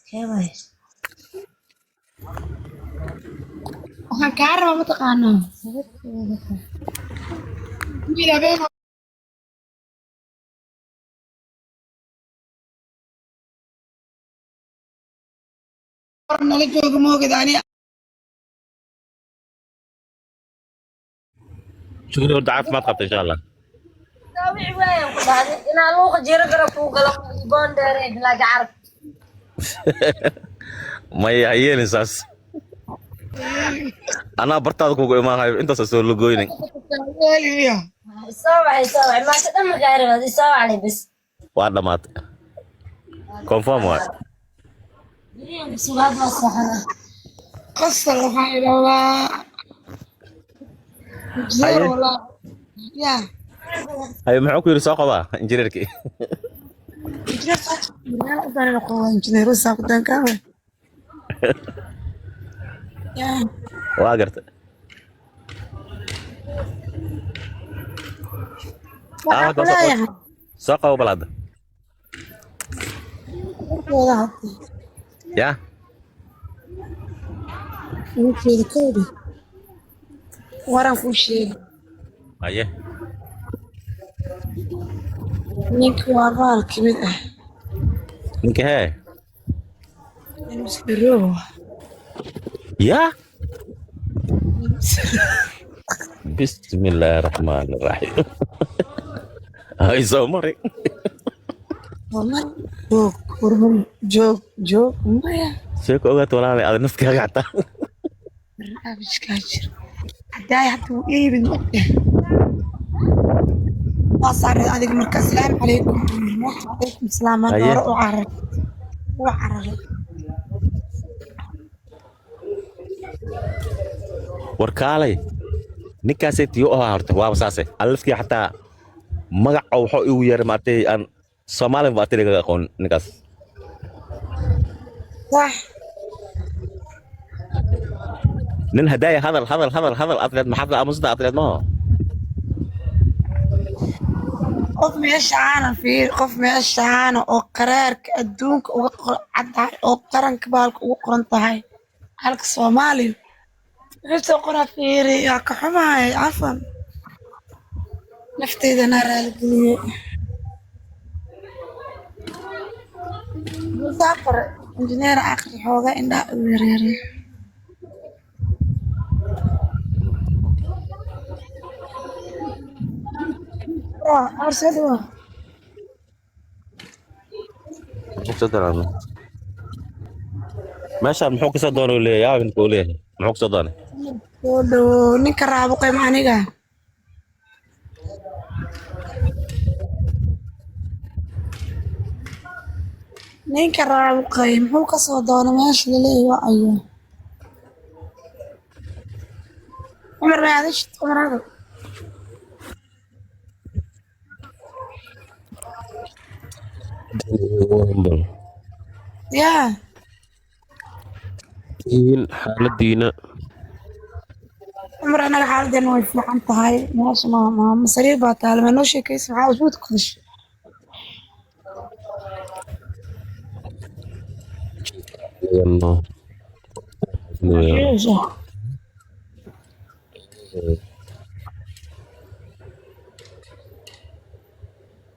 Keway. Waxaan kaa rabaa mataqaanaa midabeen hor nala jooga moogada ani شكرا ودي عارف ما تقطع ان شاء الله. daawici waayan ku dhahday inaan luuqa jiro garab kuu galo boondeereed laaga carab ما هي اساس انا برتاد كوكو ما هاي انت سو لوغوينين weeliya soo wacay maanta dhan markaa rabaa soo wacay bas واحده مات كونفيرم واحد subaad ma saxana qasal waxaan idhahdaa zero هاي walaa ya هاي معك يري سوق با انجينيركي injineer sax injineer u baahan qof injineer sax ku tan kaawe ya واقرت waxaan ku leeyahay سوق وبلاد warkooda hadda يا warkeeda kowda waran kuu sheegi هاي ninka waa baal ka mid ah انك هاي inusiroow يا بسم الله الرحمن الرحيم هاي زومري Hormar joog hormar joog maya شيك اوغات ولا هذا نفسك قاعده barnaamijkaa jira haddaay hadda uu iibin ogtahay waa saaray adiga marka asalaamu calaykum wacalaykum salaam hadda هاي hore u cararay warkaalay ninkaasay tiyo oo horta waa saasay alifkii xataa magaca wuxuu igu yeeray maartay aan Soomaali baatay laga aqoon ninkaas sax nin hadaaya hadal atleed maxaad aamusda atleed ma qof meeshaana fiir qof meeshaana oo qaraarka adduunka uga caddahay oo qaranka baalka ugu qoran tahay halka soomaaliya wuxuu soo qoraa fiiri yaa ka xumahay cafan nafteydana raaligeliyey musaafar injineer aqri xooga indhaa u yareeray arsadu meeshaan muxuu ka soo doonay leeyahay inta uu leeyahay muxuu ka soo doonay soo dhowo ninka raabuqay aniga ninka raabuqay muxuu ka soo doonay meesha laleeyahay waa ayo cumar maadish cumarada yaa in xaaladiina cumar anaga xaaladeena way fiican tahay meesha ma sariir baa taala ma noo sheekaysa maxaa usbuud ku dashay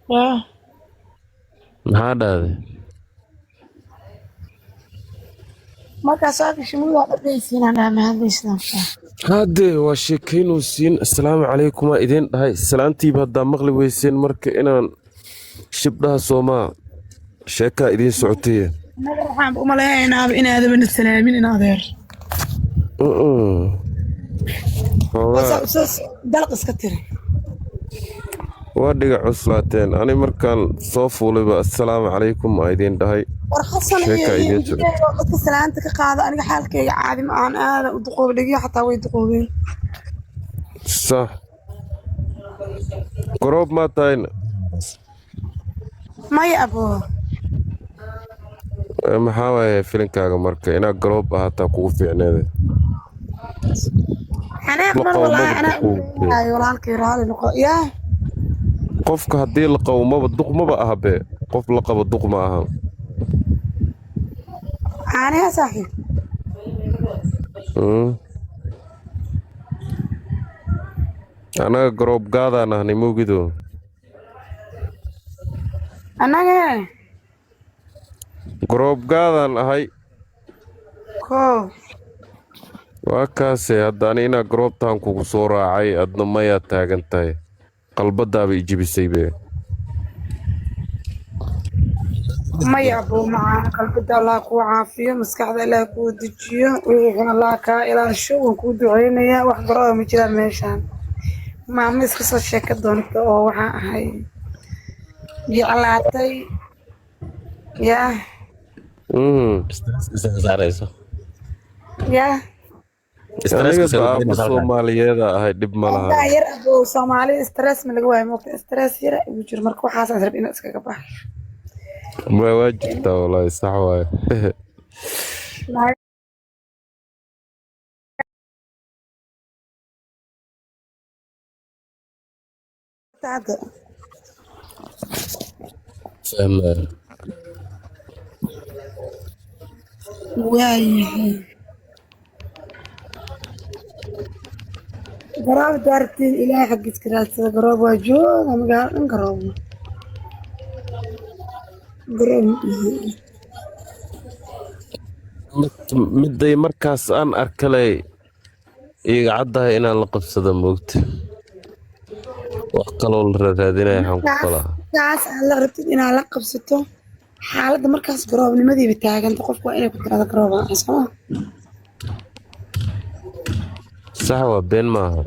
yaa maxaa dhahday markaas aad shimuuda dhadhaysiin aan dhaamahadlaysnaa haddee waa sheekaynaysiin assalaamu calaykum waa idiin dhahay salaantiiba haddaa maqli weyseen marka inaan shibdhaha soomaa sheekaa idiin socotay anaga waxaan u malaynaaba inaadabana salaamin in adeer dalq iska tiri waa dhiga cuslaateen ani markaan soo fuulayba assalaamu calaykum aa idiin dhahay war xasan sheekaa idiin socotay dadka salaanta ka qaada aniga xaalkayga caadi ma aan aada u duqooba dhegyo xataa way duqoobeen sax garoob maa tahayna maya aboo maxaa waaye filinkaaga marka inaad garoob ahaataa kugu fiicneede xanaaq mar walaahi anaa uleeyahay walaalkay raali noqo yaa qofka haddii la qabo maba duq maba aha bee qof la qabo duq ma aha أنا يا صاحبي anaga garoob gaadaan ahnay moogido أنا جاي garoob gaadaan ahay كو waa kaase hadda ani inaa garoobtaan kugu soo raacay adna mayaa taagan tahay qalbadaaba i jebisaybe ما يعبو معانا قلب الله كو عافية مسكحة الله كو دجيو ويحنا الله كا إلى الشو كو دعينا يا واحد برا مجرى ميشان ما مسك صوت شكل دونك أو هاي جعلاتي يا Isaga saarayso. يا aniga Stresska baaba soomaaliyeeda ahay dhib ma laha داير أبو صومالي ستريس من الجواي موقت ستريس يرى بيجر مركو حاسس ربي نفسك كباح waa jirtaa walaahi sax waaye هذا fahmaya. واي قراب دارتين إلهي حق سكرات قراب واجود أنا قال قراب قراب midday markaas aan arkalay iga caddahay inaan la qabsado moogta wax kaloo la raadinaya waxaan ku falaa taas aan la rabtid inaad la qabsato xaaladda markaas garoobnimadiiba taaganta qofku waa inay ku tirada garoob aan soo sax waa been maaha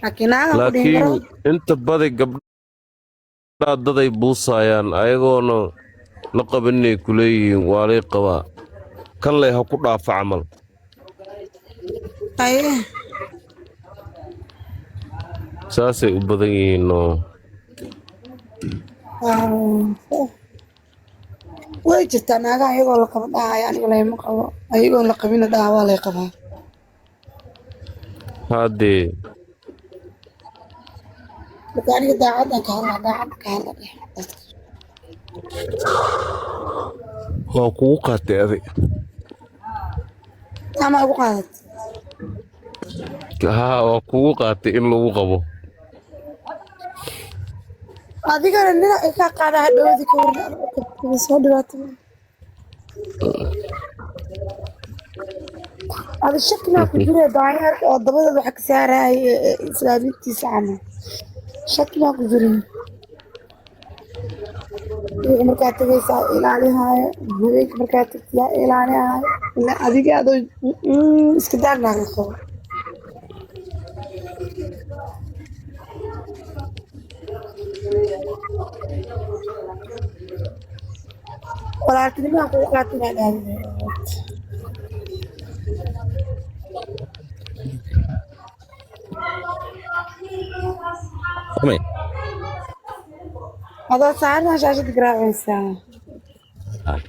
laakiin aaga ku dhihin laakiin garoob inta badi gabdhaa daday buusayaan ayagoona la qaban inay ku leeyihiin waa lay qabaa kan leh ha ku dhaafa camal aye saasay u badan yihiin oo way jirtaa naagaha ayagoo la qabo dhahaya aniga layma qabo ayagoo la qabina dhaha waa lay qabaa haddee marka aniga daacaddan ka hadla dheh waa kugu qaatay adig ama ugu qaadat haa waa kugu qaatay in lagu qabo adigana nina ay ka qaada hadhowdi ka warna soo dhibaato هذا الشكل ما كنت جري ضايع ضبط بحق سعرها إسلاميتي سعنا شكل ما كنت جري مركات جيسا إلى عليها هذيك مركات يا إلى عليها لا هذيك هذا إسكندر ناقصه ولكن ما أقول قاتل على هذا Fahmay? هذا سعرنا شاشة قراءة الساعة Ah,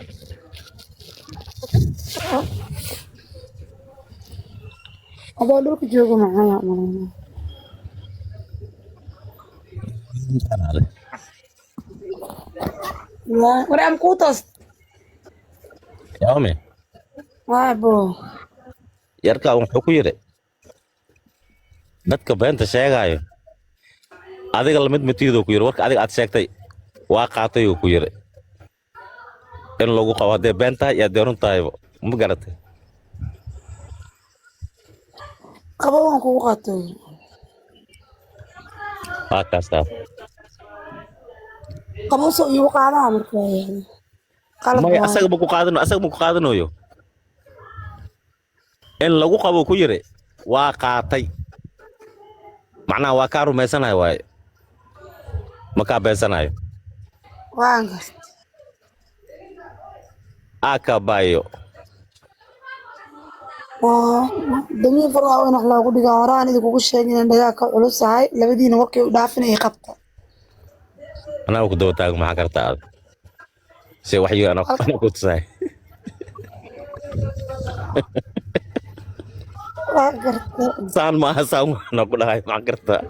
هذا لوك جوجو معايا أمرنا kanale. لا ورام كوتس Yaame, أبو yarka wuxuu ku yiri dadka beenta sheegayo adiga la mid matiido ku yiri warka adiga aad sheegtay waa qaatay uu ku yiri in lagu qabo hadee beenta iyo deerun tahay ma garatay قبوان كو قاتل waa kaasta قبو سو يوقع على مركا قلب may واي asaga ma ku qaadanayo in lagu qabo ku yiri waa qaatay macnaha waa ka rumaysanayo waaye ma ka beensanayo وانقص aka bayo دمي فرا وين احلا ugu dhiga horaan idinku ugu sheegin in dhagaa ka culus ahay labadiina waqti u dhaafinay qabta anaa ku daba taago maxaa kartaa aad se wax yiri anaa ku tusay waa garta saan ma saan anaa ku dhahay maxaa kartaa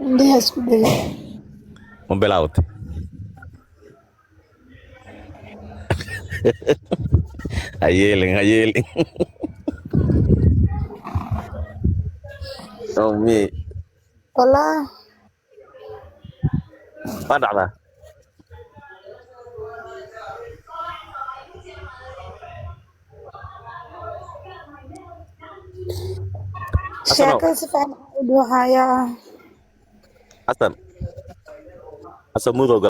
indhaha isku dhega ma bilaawtay ha yeelin oh me والله waa dhacdaa xasanow sheekada si fiican u dhuuxayaa xasan xasan mudowga